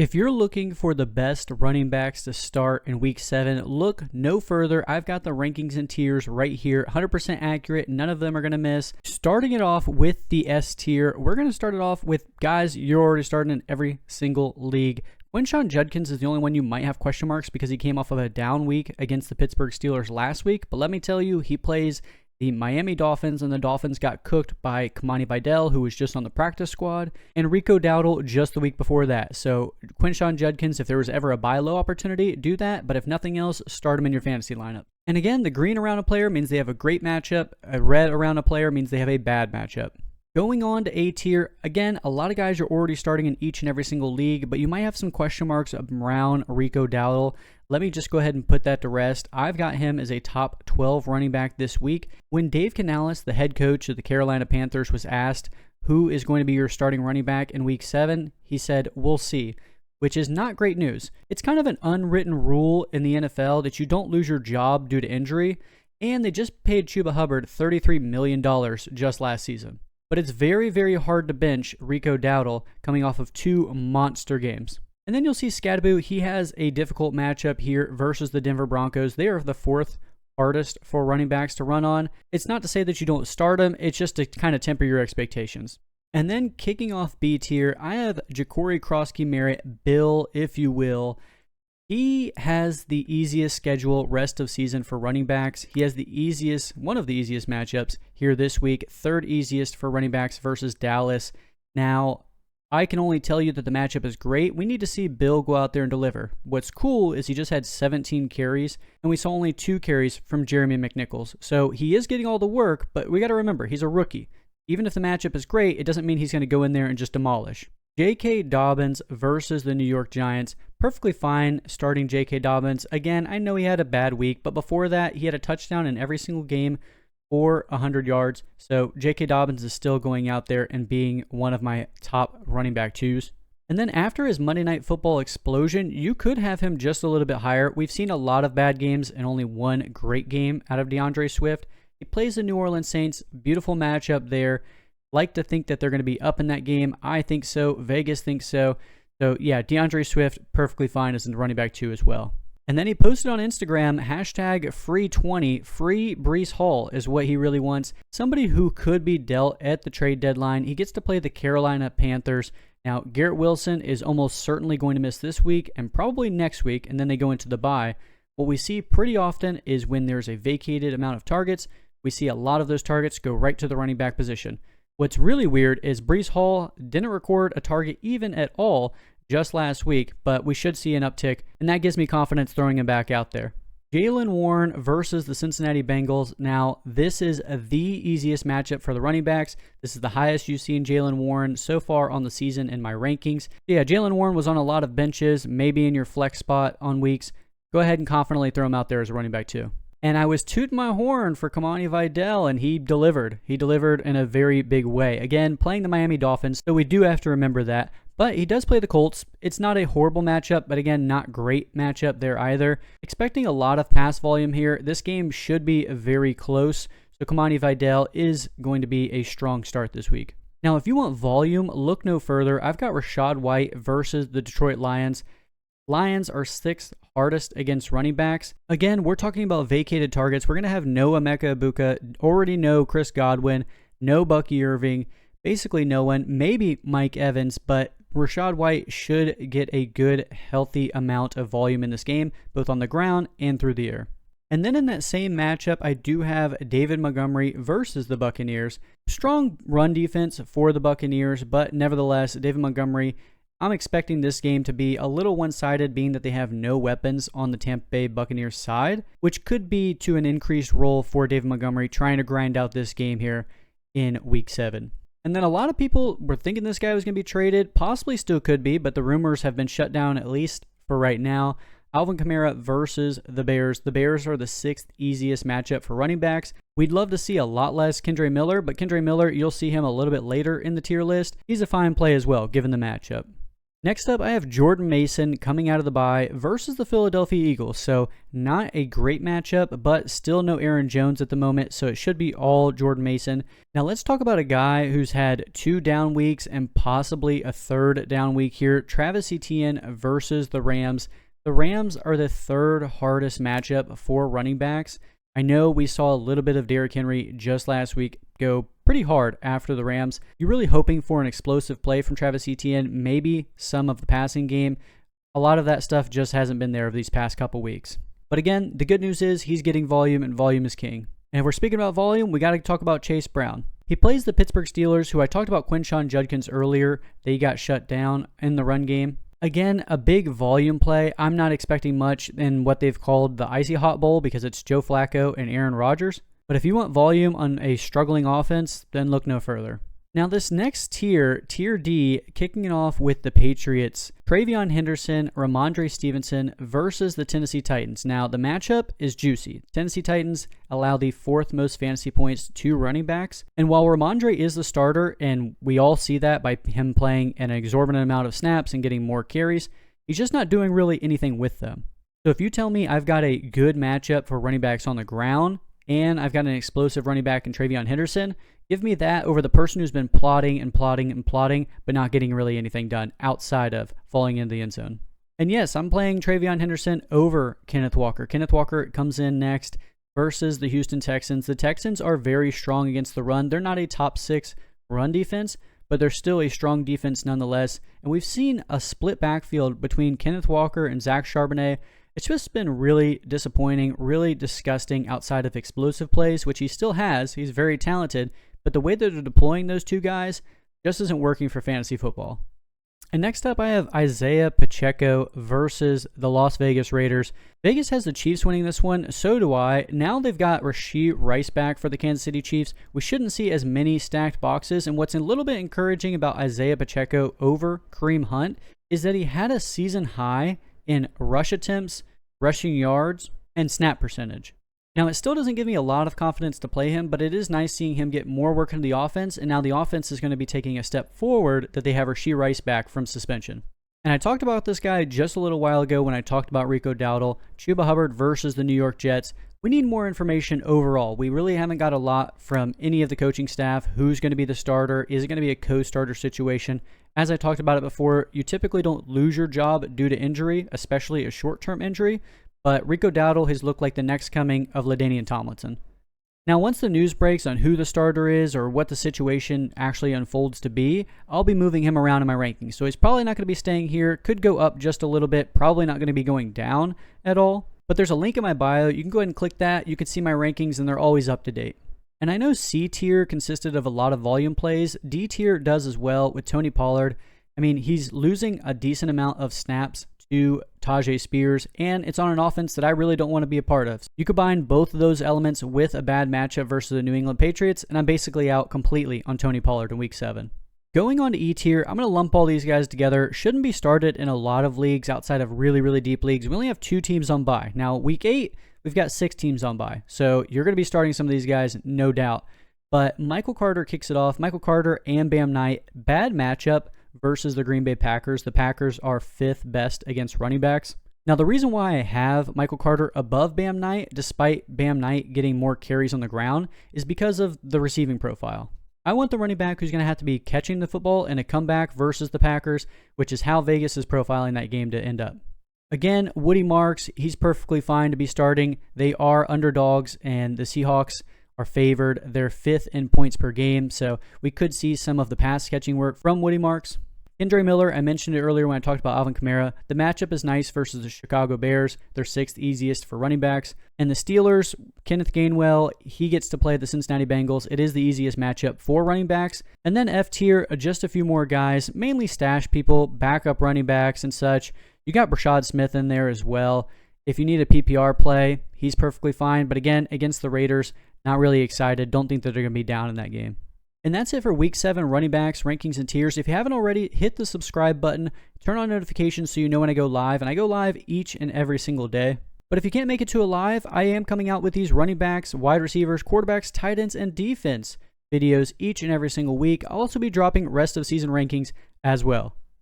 If you're looking for the best running backs to start in week 7, look no further. I've got the rankings and tiers right here, 100% accurate. None of them are going to miss. Starting it off with the S tier, we're going to start it off with guys you're already starting in every single league. Quinshon Judkins is the only one you might have question marks because he came off of a down week against the Pittsburgh Steelers last week. But let me tell you, he plays the Miami Dolphins, and the Dolphins got cooked by Kamani Vidal, who was just on the practice squad, and Rico Dowdle just the week before that. So Quinshon Judkins, if there was ever a buy low opportunity, do that. But if nothing else, start him in your fantasy lineup. And again, the green around a player means they have a great matchup. A red around a player means they have a bad matchup. Going on to A tier, again, a lot of guys are already starting in each and every single league, but you might have some question marks around Rico Dowdle. Let me just go ahead and put that to rest. I've got him as a top 12 running back this week. When Dave Canales, the head coach of the Carolina Panthers, was asked who is going to be your starting running back in week 7, he said, "We'll see," which is not great news. It's kind of an unwritten rule in the NFL that you don't lose your job due to injury, and they just paid Chuba Hubbard $33 million just last season. But it's very, very hard to bench Rico Dowdle coming off of 2 monster games. And then you'll see Scadaboo, he has a difficult matchup here versus the Denver Broncos. They are the 4th hardest for running backs to run on. It's not to say that you don't start them, it's just to kind of temper your expectations. And then kicking off B tier, I have Ja'Cory Krosky-Merritt, Bill, if you will. He has the easiest schedule rest of season for running backs. He has one of the easiest matchups here this week, 3rd easiest for running backs versus Dallas. Now, I can only tell you that the matchup is great. We need to see Bill go out there and deliver. What's cool is he just had 17 carries, and we saw only 2 carries from Jeremy McNichols. So he is getting all the work, but we got to remember, he's a rookie. Even if the matchup is great, it doesn't mean he's going to go in there and just demolish. J.K. Dobbins versus the New York Giants. Perfectly fine starting J.K. Dobbins. Again, I know he had a bad week, but before that, he had a touchdown in every single game or 100 yards. So J.K. Dobbins is still going out there and being one of my top running back 2s. And then after his Monday Night Football explosion, you could have him just a little bit higher. We've seen a lot of bad games and only one great game out of DeAndre Swift. He plays the New Orleans Saints. Beautiful matchup there. Like to think that they're going to be up in that game. I think so. Vegas thinks so. So yeah, DeAndre Swift, perfectly fine as the running back 2 as well. And then he posted on Instagram, #free20, free Breece Hall is what he really wants. Somebody who could be dealt at the trade deadline. He gets to play the Carolina Panthers. Now, Garrett Wilson is almost certainly going to miss this week and probably next week, and then they go into the bye. What we see pretty often is when there's a vacated amount of targets, we see a lot of those targets go right to the running back position. What's really weird is Breece Hall didn't record a target even at all just last week, but we should see an uptick, and that gives me confidence throwing him back out there. Jaylen Warren versus the Cincinnati Bengals. Now, this is the easiest matchup for the running backs. This is the highest you've seen Jaylen Warren so far on the season in my rankings. Yeah, Jaylen Warren was on a lot of benches, maybe in your flex spot on weeks. Go ahead and confidently throw him out there as a running back too. And I was tooting my horn for Kamani Vidal, and he delivered. He delivered in a very big way. Again, playing the Miami Dolphins, so we do have to remember that. But he does play the Colts. It's not a horrible matchup, but again, not great matchup there either. Expecting a lot of pass volume here. This game should be very close, so Kamani Vidal is going to be a strong start this week. Now, if you want volume, look no further. I've got Rachaad White versus the Detroit Lions. Lions are 6th hardest against running backs. Again, we're talking about vacated targets. We're going to have no Emeka Egbuka, already no Chris Godwin, no Bucky Irving, basically no one, maybe Mike Evans, but Rachaad White should get a good, healthy amount of volume in this game, both on the ground and through the air. And then in that same matchup, I do have David Montgomery versus the Buccaneers. Strong run defense for the Buccaneers, but nevertheless, David Montgomery, I'm expecting this game to be a little one-sided, being that they have no weapons on the Tampa Bay Buccaneers side, which could be to an increased role for David Montgomery trying to grind out this game here in Week 7. And then a lot of people were thinking this guy was going to be traded, possibly still could be, but the rumors have been shut down at least for right now. Alvin Kamara versus the Bears. The Bears are the 6th easiest matchup for running backs. We'd love to see a lot less Kendre Miller, but Kendre Miller, you'll see him a little bit later in the tier list. He's a fine play as well, given the matchup. Next up, I have Jordan Mason coming out of the bye versus the Philadelphia Eagles. So not a great matchup, but still no Aaron Jones at the moment, so it should be all Jordan Mason. Now let's talk about a guy who's had 2 down weeks and possibly a 3rd down week here. Travis Etienne versus the Rams. The Rams are the 3rd hardest matchup for running backs. I know we saw a little bit of Derrick Henry just last week go pretty hard after the Rams. You're really hoping for an explosive play from Travis Etienne, maybe some of the passing game. A lot of that stuff just hasn't been there over these past couple weeks. But again, the good news is he's getting volume, and volume is king. And if we're speaking about volume, we got to talk about Chase Brown. He plays the Pittsburgh Steelers, who I talked about Quinshon Judkins earlier. They got shut down in the run game. Again, a big volume play. I'm not expecting much in what they've called the Icy Hot Bowl because it's Joe Flacco and Aaron Rodgers. But if you want volume on a struggling offense, then look no further. Now this next tier, Tier D, kicking it off with the Patriots. Travion Henderson, Ramondre Stevenson versus the Tennessee Titans. Now the matchup is juicy. Tennessee Titans allow the 4th most fantasy points to running backs. And while Ramondre is the starter, and we all see that by him playing an exorbitant amount of snaps and getting more carries, he's just not doing really anything with them. So if you tell me I've got a good matchup for running backs on the ground, and I've got an explosive running back in Travion Henderson, give me that over the person who's been plotting and plotting and plotting, but not getting really anything done outside of falling into the end zone. And yes, I'm playing Travion Henderson over Kenneth Walker. Kenneth Walker comes in next versus the Houston Texans. The Texans are very strong against the run. They're not a top 6 run defense, but they're still a strong defense nonetheless. And we've seen a split backfield between Kenneth Walker and Zach Charbonnet. It's just been really disappointing, really disgusting outside of explosive plays, which he still has. He's very talented, but the way that they're deploying those two guys just isn't working for fantasy football. And next up, I have Isaiah Pacheco versus the Las Vegas Raiders. Vegas has the Chiefs winning this one. So do I. Now they've got Rashee Rice back for the Kansas City Chiefs. We shouldn't see as many stacked boxes. And what's a little bit encouraging about Isaiah Pacheco over Kareem Hunt is that he had a season high in rush attempts, rushing yards, and snap percentage. Now, it still doesn't give me a lot of confidence to play him, but it is nice seeing him get more work into the offense, and now the offense is going to be taking a step forward that they have Rashee Rice back from suspension. And I talked about this guy just a little while ago when I talked about Rico Dowdle, Chuba Hubbard versus the New York Jets. We need more information overall. We really haven't got a lot from any of the coaching staff. Who's going to be the starter? Is it going to be a co-starter situation? As I talked about it before, you typically don't lose your job due to injury, especially a short-term injury, but Rico Dowdle has looked like the next coming of LaDainian Tomlinson. Now, once the news breaks on who the starter is or what the situation actually unfolds to be, I'll be moving him around in my rankings. So he's probably not going to be staying here. Could go up just a little bit. Probably not going to be going down at all. But there's a link in my bio. You can go ahead and click that. You can see my rankings, and they're always up to date. And I know C tier consisted of a lot of volume plays. D tier does as well with Tony Pollard. I mean, he's losing a decent amount of snaps to Tajay Spears, and it's on an offense that I really don't want to be a part of. You combine both of those elements with a bad matchup versus the New England Patriots, and I'm basically out completely on Tony Pollard in Week 7. Going on to E tier, I'm going to lump all these guys together. Shouldn't be started in a lot of leagues outside of really, really deep leagues. We only have 2 teams on bye. Now, Week 8, we've got 6 teams on bye, so you're going to be starting some of these guys, no doubt. But Michael Carter kicks it off. Michael Carter and Bam Knight, bad matchup versus the Green Bay Packers. The Packers are 5th best against running backs. Now, the reason why I have Michael Carter above Bam Knight, despite Bam Knight getting more carries on the ground, is because of the receiving profile. I want the running back who's going to have to be catching the football in a comeback versus the Packers, which is how Vegas is profiling that game to end up. Again, Woody Marks, he's perfectly fine to be starting. They are underdogs, and the Seahawks are favored. They're 5th in points per game, so we could see some of the pass catching work from Woody Marks. Kendre Miller, I mentioned it earlier when I talked about Alvin Kamara. The matchup is nice versus the Chicago Bears. They're 6th easiest for running backs. And the Steelers, Kenneth Gainwell, he gets to play the Cincinnati Bengals. It is the easiest matchup for running backs. And then F tier, just a few more guys, mainly stash people, backup running backs and such. You got Brashad Smith in there as well. If you need a PPR play, he's perfectly fine. But again, against the Raiders, not really excited. Don't think that they're going to be down in that game. And that's it for Week 7 running backs, rankings, and tiers. If you haven't already, hit the subscribe button, turn on notifications so you know when I go live. And I go live each and every single day. But if you can't make it to a live, I am coming out with these running backs, wide receivers, quarterbacks, tight ends, and defense videos each and every single week. I'll also be dropping rest of season rankings as well.